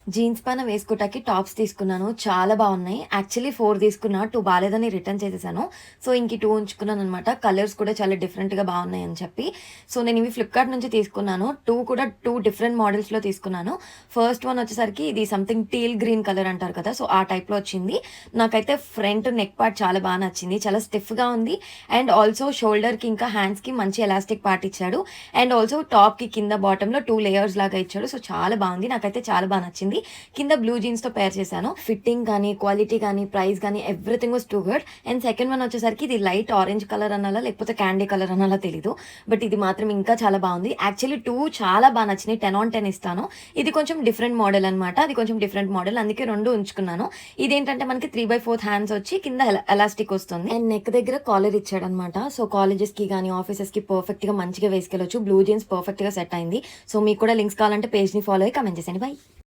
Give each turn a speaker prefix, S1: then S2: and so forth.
S1: Jeans పైన వేసుకోవటానికి tops తీసుకున్నాను. చాలా బాగున్నాయి. యాక్చువల్లీ 4 తీసుకున్నా. 2 బాలేదని రిటర్న్ చేసేసాను. సో, ఇంక ఈ 2 ఉంచుకున్నాననమాట. కలర్స్ కూడా చాలా డిఫరెంట్‌గా బాగున్నాయని చెప్పి. సో, నేను ఇవి ఫ్లిప్‌కార్ట్ నుంచి తీసుకున్నాను. 2 కూడా 2 డిఫరెంట్ మోడల్స్‌లో తీసుకున్నాను. ఫస్ట్ వన్ వచ్చేసరికి ఇది సంథింగ్ టీల్ గ్రీన్ కలర్ అంటారు కదా! సో, ఆ టైప్‌లో వచ్చింది. నాకైతే ఫ్రంట్ నెక్ పార్ట్ చాలా బా నచ్చింది. చాలా స్టిఫ్‌గా ఉంది. అండ్ ఆల్సో షోల్డర్‌కి ఇంకా హ్యాండ్స్‌కి మంచి ఎలాస్టిక్ పార్ట్ ఇచ్చాడు. అండ్ ఆల్సో టాప్‌కి కింద బాటమ్‌లో 2 లేయర్స్ లాగా ఇచ్చాడు. సో, చాలా బాగుంది. నాకైతే చాలా బా నచ్చింది. కింద బ్లూ జీన్స్ తో పేర్ చేశాను. ఫిట్టింగ్ కానీ, క్వాలిటీ కానీ, ప్రైస్ కానీ everything was too good. And second one వచ్చేసరికి ఇది లైట్ ఆరెంజ్ కలర్ అనాలా లేకపోతే క్యాండీ కలర్ అనాలా తెలీదు. బట్ ఇది మాత్రం ఇంకా చాలా బాగుంది. యాక్చువల్లీ 2 చాలా బాగా నచ్చినాయి. 10 on 10 ఇస్తాను. ఇది కొంచెం డిఫరెంట్ మోడల్ అనమాట. అది కొంచెం డిఫరెంట్ మోడల్. అందుకే 2 ఉంచుకున్నాను. ఇదేంటంటే మనకి 3/4 హ్యాండ్స్ వచ్చి కింద ఎలాస్టిక్ వస్తుంది. అండ్ నెక్ దగ్గర కాలర్ ఇచ్చాడనమాట. సో కాలేజెస్ కి కానీ ఆఫీసెస్ కి పర్ఫెక్ట్ గా మంచిగా వేసుకెళ్ళొచ్చు. బ్లూ జీన్స్ పర్ఫెక్ట్ గా సెట్ అయింది. సో మీకు కూడా లింక్స్ కావాలంటే పేజ్ ని ఫాలో అయ్యి కమెంట్ చేసేయండి. బై.